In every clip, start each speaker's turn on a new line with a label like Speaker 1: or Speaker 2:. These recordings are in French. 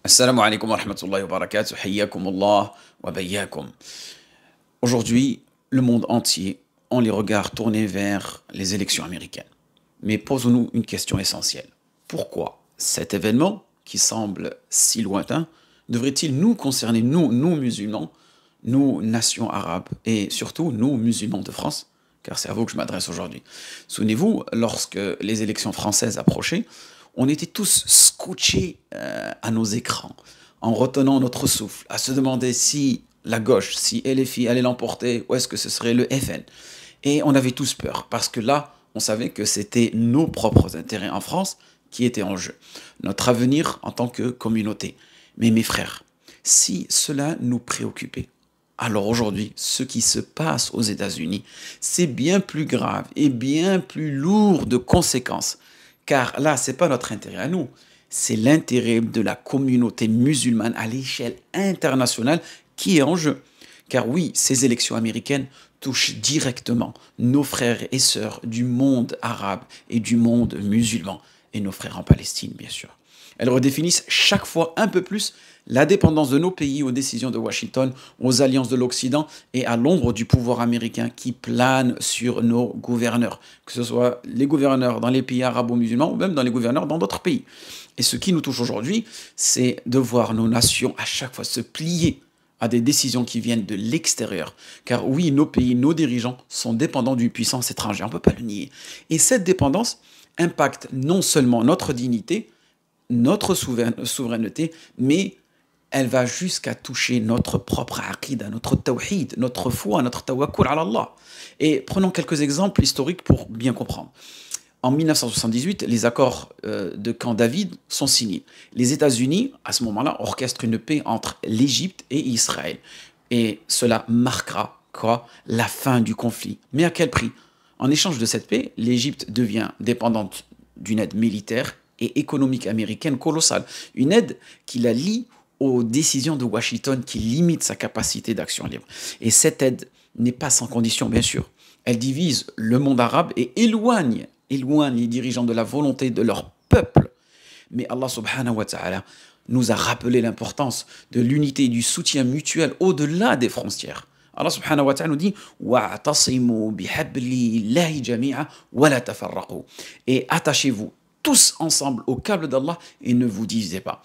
Speaker 1: Assalamu alaikum wa rahmatullahi wa barakatuh, hayyakum Allah wa bayyakum. Aujourd'hui, le monde entier ont les regards tournés vers les élections américaines. Mais posons-nous une question essentielle. Pourquoi cet événement, qui semble si lointain, devrait-il nous concerner, nous musulmans, nous nations arabes et surtout nous musulmans de France? Car c'est à vous que je m'adresse aujourd'hui. Souvenez-vous, lorsque les élections françaises approchaient, on était tous scotchés à nos écrans, en retenant notre souffle, à se demander si la gauche, si LFI allait l'emporter, ou est-ce que ce serait le FN. Et on avait tous peur, parce que là, on savait que c'était nos propres intérêts en France qui étaient en jeu, notre avenir en tant que communauté. Mais mes frères, si cela nous préoccupait, alors aujourd'hui, ce qui se passe aux États-Unis, c'est bien plus grave et bien plus lourd de conséquences. Car là, ce n'est pas notre intérêt à nous, c'est l'intérêt de la communauté musulmane à l'échelle internationale qui est en jeu. Car oui, ces élections américaines touchent directement nos frères et sœurs du monde arabe et du monde musulman, et nos frères en Palestine, bien sûr. Elles redéfinissent chaque fois un peu plus la dépendance de nos pays aux décisions de Washington, aux alliances de l'Occident et à l'ombre du pouvoir américain qui plane sur nos gouverneurs, que ce soit les gouverneurs dans les pays arabo-musulmans ou même dans les gouverneurs dans d'autres pays. Et ce qui nous touche aujourd'hui, c'est de voir nos nations à chaque fois se plier à des décisions qui viennent de l'extérieur. Car oui, nos pays, nos dirigeants sont dépendants d'une puissance étrangère, on ne peut pas le nier. Et cette dépendance impacte non seulement notre dignité, notre souveraineté, mais elle va jusqu'à toucher notre propre aqidah, notre tawhid, notre foi, notre tawakkul ala Allah. Et prenons quelques exemples historiques pour bien comprendre. En 1978, les accords de Camp David sont signés. Les États-Unis, à ce moment-là, orchestrent une paix entre l'Égypte et Israël. Et cela marquera quoi? La fin du conflit. Mais à quel prix? En échange de cette paix, l'Égypte devient dépendante d'une aide militaire et économique américaine colossale. Une aide qui la lie aux décisions de Washington qui limitent sa capacité d'action libre. Et cette aide n'est pas sans condition, bien sûr. Elle divise le monde arabe et éloigne les dirigeants de la volonté de leur peuple. Mais Allah subhanahu wa ta'ala nous a rappelé l'importance de l'unité et du soutien mutuel au-delà des frontières. Allah subhanahu wa ta'ala nous dit وَاعْتَصِمُوا بِحَبْلِ اللَّهِ جَمِيعًا وَلَا تَفَرَّقُوا. Et attachez-vous tous ensemble au câble d'Allah et ne vous divisez pas.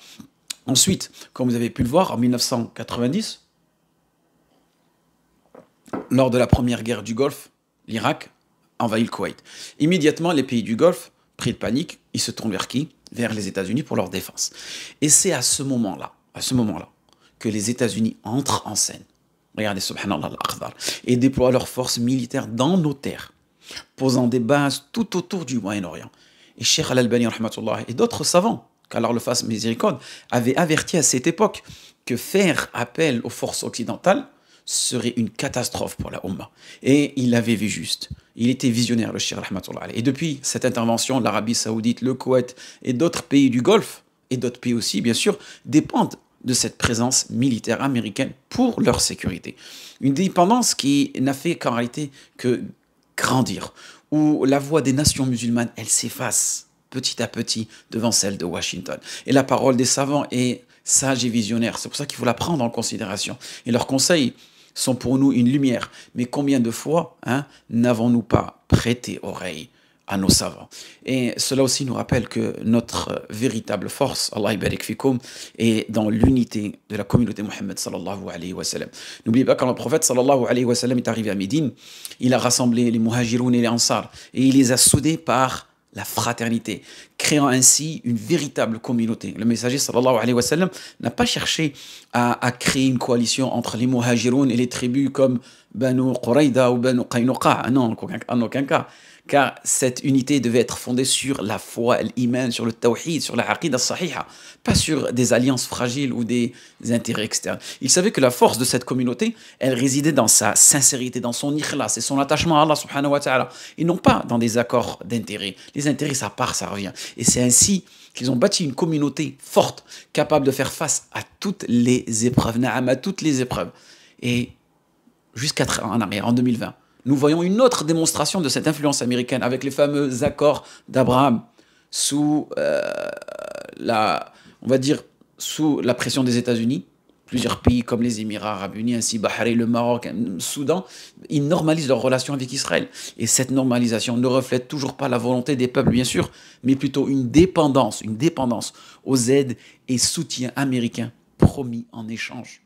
Speaker 1: Ensuite, comme vous avez pu le voir, en 1990, lors de la première guerre du Golfe, l'Irak envahit le Koweït. Immédiatement, les pays du Golfe, pris de panique, ils se tournent vers qui? Vers les États-Unis pour leur défense. Et c'est à ce moment-là, que les États-Unis entrent en scène. Regardez, subhanallah al-Akhdar, et déploient leurs forces militaires dans nos terres, posant des bases tout autour du Moyen-Orient. Et Cheikh Al-Albani, rahmatullah, et d'autres savants, qu'Allah le fasse miséricorde, avait averti à cette époque que faire appel aux forces occidentales serait une catastrophe pour la Ummah. Et il avait vu juste. Il était visionnaire, le Cheikh rahmatullah. Et depuis cette intervention, l'Arabie Saoudite, le Koweït et d'autres pays du Golfe, et d'autres pays aussi, bien sûr, dépendent de cette présence militaire américaine pour leur sécurité. Une dépendance qui n'a fait qu'en réalité que grandir, où la voix des nations musulmanes, elle s'efface petit à petit devant celle de Washington. Et la parole des savants est sage et visionnaire. C'est pour ça qu'il faut la prendre en considération. Et leurs conseils sont pour nous une lumière. Mais combien de fois n'avons-nous pas prêté oreille à nos savants? Et cela aussi nous rappelle que notre véritable force, Allah barik fikoum, est dans l'unité de la communauté Mohammed sallallahu alayhi wa sallam. N'oubliez pas, quand le prophète sallallahu alayhi wa sallam est arrivé à Médine, il a rassemblé les muhajiroun et les ansar et il les a soudés par la fraternité, créant ainsi une véritable communauté. Le messager sallallahu alayhi wa sallam n'a pas cherché à créer une coalition entre les muhajiroun et les tribus comme Banu Qurayda ou Banu Qaynuqa. Non, en aucun cas. Car cette unité devait être fondée sur la foi, l'iman, sur le tawhid, sur la aqidah sahiha, pas sur des alliances fragiles ou des intérêts externes. Il savait que la force de cette communauté, elle résidait dans sa sincérité, dans son ikhlas et son attachement à Allah subhanahu wa ta'ala, et non pas dans des accords d'intérêt. Les intérêts, ça part, ça revient. Et c'est ainsi qu'ils ont bâti une communauté forte, capable de faire face à toutes les épreuves, na'am, à toutes les épreuves. Et en 2020, nous voyons une autre démonstration de cette influence américaine avec les fameux accords d'Abraham sous on va dire, sous la pression des États-Unis, plusieurs pays comme les Émirats arabes unis, ainsi Bahreïn, le Maroc, le Soudan, ils normalisent leurs relations avec Israël. Et cette normalisation ne reflète toujours pas la volonté des peuples, bien sûr, mais plutôt une dépendance aux aides et soutiens américains promis en échange.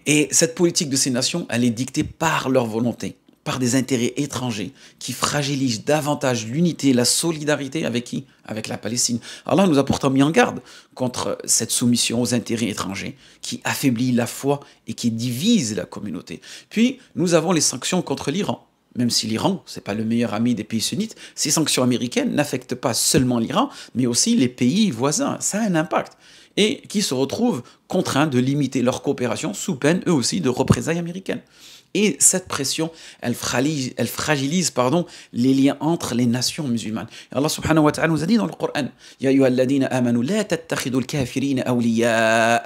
Speaker 1: Et cette politique de ces nations, elle est dictée par leur volonté, par des intérêts étrangers qui fragilisent davantage l'unité et la solidarité avec qui? Avec la Palestine. Allah nous a pourtant mis en garde contre cette soumission aux intérêts étrangers qui affaiblit la foi et qui divise la communauté. Puis, nous avons les sanctions contre l'Iran. Même si l'Iran, ce n'est pas le meilleur ami des pays sunnites, ces sanctions américaines n'affectent pas seulement l'Iran, mais aussi les pays voisins. Ça a un impact. Et qui se retrouvent contraints de limiter leur coopération sous peine, eux aussi, de représailles américaines. Et cette pression, elle fragilise les liens entre les nations musulmanes. Et Allah subhanahu wa ta'ala nous a dit dans le Coran, Ya ayyuhalladhina amanu la tattakhidul kafirina awliya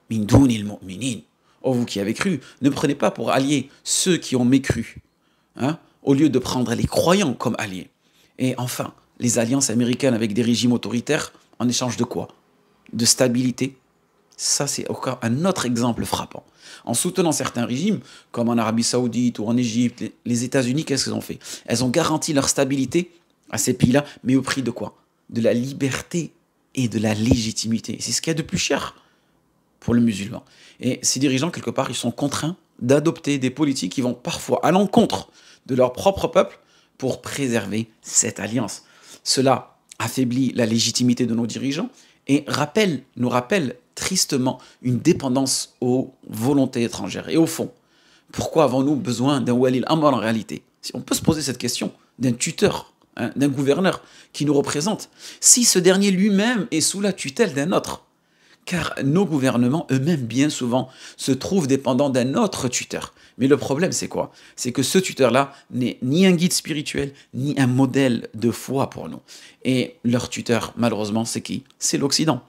Speaker 1: min dunil mu'minin. Oh, vous qui avez cru, ne prenez pas pour alliés ceux qui ont mécru, au lieu de prendre les croyants comme alliés. Et enfin, les alliances américaines avec des régimes autoritaires, en échange de quoi? De stabilité. Ça, c'est encore un autre exemple frappant. En soutenant certains régimes, comme en Arabie Saoudite ou en Égypte, les États-Unis, qu'est-ce qu'elles ont fait? Elles ont garanti leur stabilité à ces pays-là, mais au prix de quoi? De la liberté et de la légitimité. C'est ce qu'il y a de plus cher pour le musulman. Et ces dirigeants, quelque part, ils sont contraints d'adopter des politiques qui vont parfois à l'encontre de leur propre peuple pour préserver cette alliance. Cela affaiblit la légitimité de nos dirigeants et nous rappelle tristement une dépendance aux volontés étrangères. Et au fond, pourquoi avons-nous besoin d'un wali al-amr en réalité? On peut se poser cette question, d'un tuteur, d'un gouverneur qui nous représente, si ce dernier lui-même est sous la tutelle d'un autre. Car nos gouvernements eux-mêmes, bien souvent, se trouvent dépendants d'un autre tuteur. Mais le problème, c'est quoi? C'est que ce tuteur-là n'est ni un guide spirituel, ni un modèle de foi pour nous. Et leur tuteur, malheureusement, c'est qui? C'est l'Occident.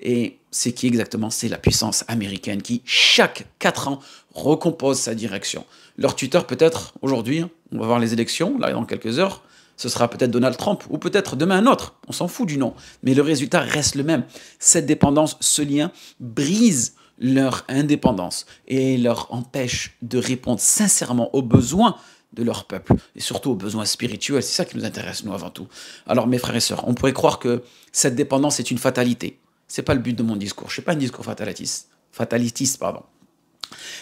Speaker 1: Et c'est qui exactement? C'est la puissance américaine qui, chaque 4 ans, recompose sa direction. Leur tuteur, peut-être, aujourd'hui, on va voir les élections, là, dans quelques heures, ce sera peut-être Donald Trump, ou peut-être demain un autre, on s'en fout du nom. Mais le résultat reste le même. Cette dépendance, ce lien, brise leur indépendance et leur empêche de répondre sincèrement aux besoins de leur peuple, et surtout aux besoins spirituels. C'est ça qui nous intéresse, nous, avant tout. Alors, mes frères et sœurs, on pourrait croire que cette dépendance est une fatalité. Ce n'est pas le but de mon discours. Je ne suis pas un discours fatalitiste.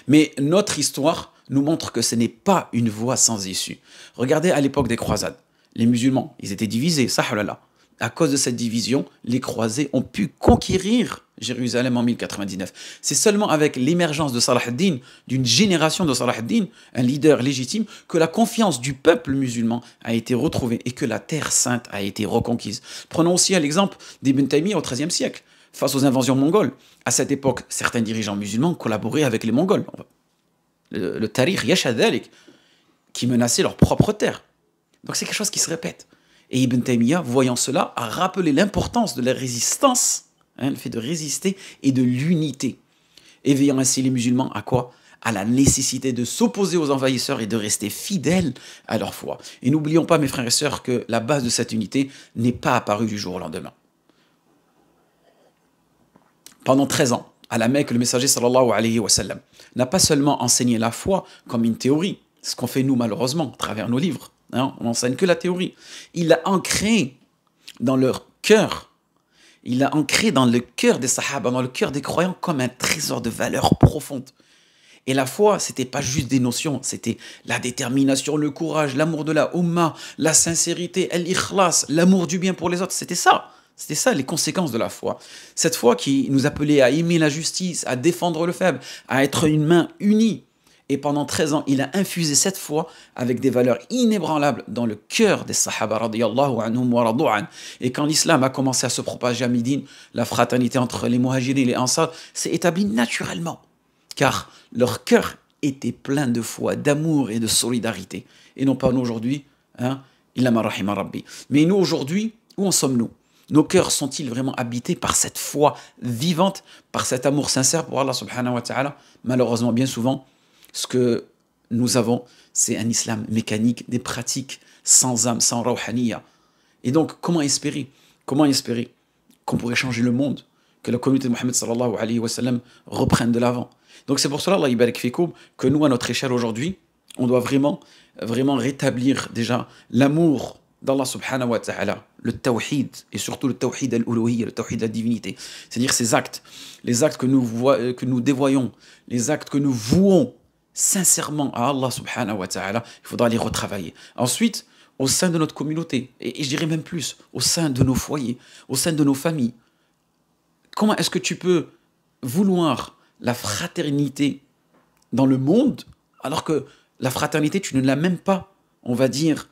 Speaker 1: Mais notre histoire nous montre que ce n'est pas une voie sans issue. Regardez à l'époque des croisades. Les musulmans, ils étaient divisés, sahalala. À cause de cette division, les croisés ont pu conquérir Jérusalem en 1099. C'est seulement avec l'émergence de Salah ad-Din, d'une génération de Salah ad-Din, un leader légitime, que la confiance du peuple musulman a été retrouvée et que la terre sainte a été reconquise. Prenons aussi l'exemple d'Ibn Taymiyyah au XIIIe siècle, face aux invasions mongoles. À cette époque, certains dirigeants musulmans collaboraient avec les Mongols. Le Tarikh yashhad dhalik, qui menaçaient leur propre terre. Donc c'est quelque chose qui se répète. Et Ibn Taymiyyah, voyant cela, a rappelé l'importance de la résistance, le fait de résister et de l'unité, éveillant ainsi les musulmans à quoi? À la nécessité de s'opposer aux envahisseurs et de rester fidèles à leur foi. Et n'oublions pas, mes frères et sœurs, que la base de cette unité n'est pas apparue du jour au lendemain. Pendant 13 ans, à la Mecque, le messager sallallahu alayhi wa sallam n'a pas seulement enseigné la foi comme une théorie, ce qu'on fait nous malheureusement à travers nos livres. On n'enseigne que la théorie. Il l'a ancré dans leur cœur. Il l'a ancré dans le cœur des sahaba, dans le cœur des croyants, comme un trésor de valeur profonde. Et la foi, c'était pas juste des notions, c'était la détermination, le courage, l'amour de la Ummah, la sincérité, l'ikhlas, l'amour du bien pour les autres. C'était ça les conséquences de la foi. Cette foi qui nous appelait à aimer la justice, à défendre le faible, à être une main unie. Et pendant 13 ans, il a infusé cette foi avec des valeurs inébranlables dans le cœur des sahaba radiyallahu anhum wa radou'an. Et quand l'islam a commencé à se propager à Médine, la fraternité entre les muhajirin et les ansar s'est établie naturellement. Car leur cœur était plein de foi, d'amour et de solidarité. Et non pas nous aujourd'hui, illa ma rahima rabbi. Mais nous aujourd'hui, où en sommes-nous? Nos cœurs sont-ils vraiment habités par cette foi vivante, par cet amour sincère pour Allah subhanahu wa ta'ala? Malheureusement, bien souvent, ce que nous avons, c'est un islam mécanique, des pratiques sans âme, sans rawhaniya. Et donc, comment espérer qu'on pourrait changer le monde que la communauté de Mohammed sallallahu alayhi wa sallam reprenne de l'avant. Donc c'est pour cela, Allah yibarak fikoum, que nous, à notre échelle aujourd'hui, on doit vraiment, vraiment rétablir déjà l'amour d'Allah subhanahu wa ta'ala, le tawhid, et surtout le tawhid al-uluhiyya, le tawhid de la divinité. C'est-à-dire ces actes, les actes que nous dévoyons, les actes que nous vouons sincèrement à Allah subhanahu wa ta'ala, il faudra les retravailler. Ensuite, au sein de notre communauté, et je dirais même plus, au sein de nos foyers, au sein de nos familles, comment est-ce que tu peux vouloir la fraternité dans le monde, alors que la fraternité, tu ne l'as même pas, on va dire,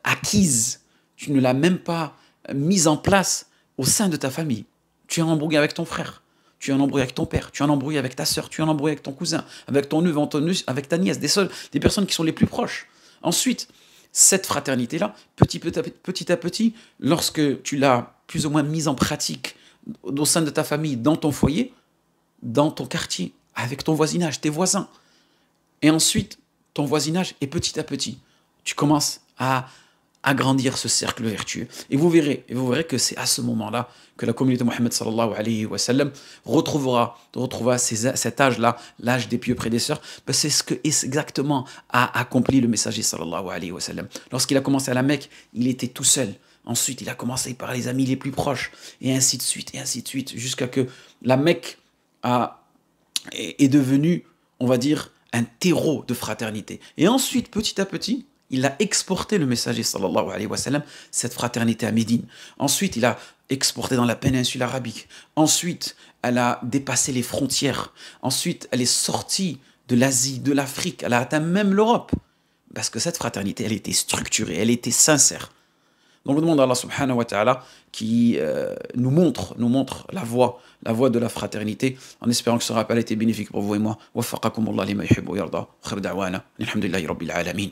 Speaker 1: acquise, tu ne l'as même pas mise en place au sein de ta famille. Tu es en embrouille avec ton frère, tu es en embrouille avec ton père, tu es en embrouille avec ta soeur, tu es en embrouille avec ton cousin, avec ton neveu, avec ta nièce, des personnes qui sont les plus proches. Ensuite, cette fraternité-là, petit à petit, lorsque tu l'as plus ou moins mise en pratique au sein de ta famille, dans ton foyer, dans ton quartier, avec ton voisinage, tes voisins, et ensuite ton voisinage, et petit à petit, tu commences à agrandir ce cercle vertueux. Et vous verrez que c'est à ce moment-là que la communauté de Mohammed sallallahu alayhi wa sallam retrouvera cet âge-là, l'âge des pieux prédécesseurs. C'est ce que exactement a accompli le messager sallallahu alayhi wa sallam. Lorsqu'il a commencé à la Mecque, il était tout seul. Ensuite, il a commencé par les amis les plus proches, et ainsi de suite, jusqu'à que la Mecque est devenue, on va dire, un terreau de fraternité. Et ensuite, petit à petit, il a exporté le messager sallallahu alayhi wa sallam, cette fraternité à Médine. Ensuite, il a exporté dans la péninsule arabique. Ensuite, elle a dépassé les frontières. Ensuite, elle est sortie de l'Asie, de l'Afrique. Elle a atteint même l'Europe. Parce que cette fraternité, elle était structurée, elle était sincère. Donc, on demande à Allah subhanahu wa ta'ala qui nous montre la voie de la fraternité, en espérant que ce rappel ait été bénéfique pour vous et moi. Waffaqakumullah lima yuhibbu wa yarda. Khayr da'wana. Alhamdulillahi rabbil alamin.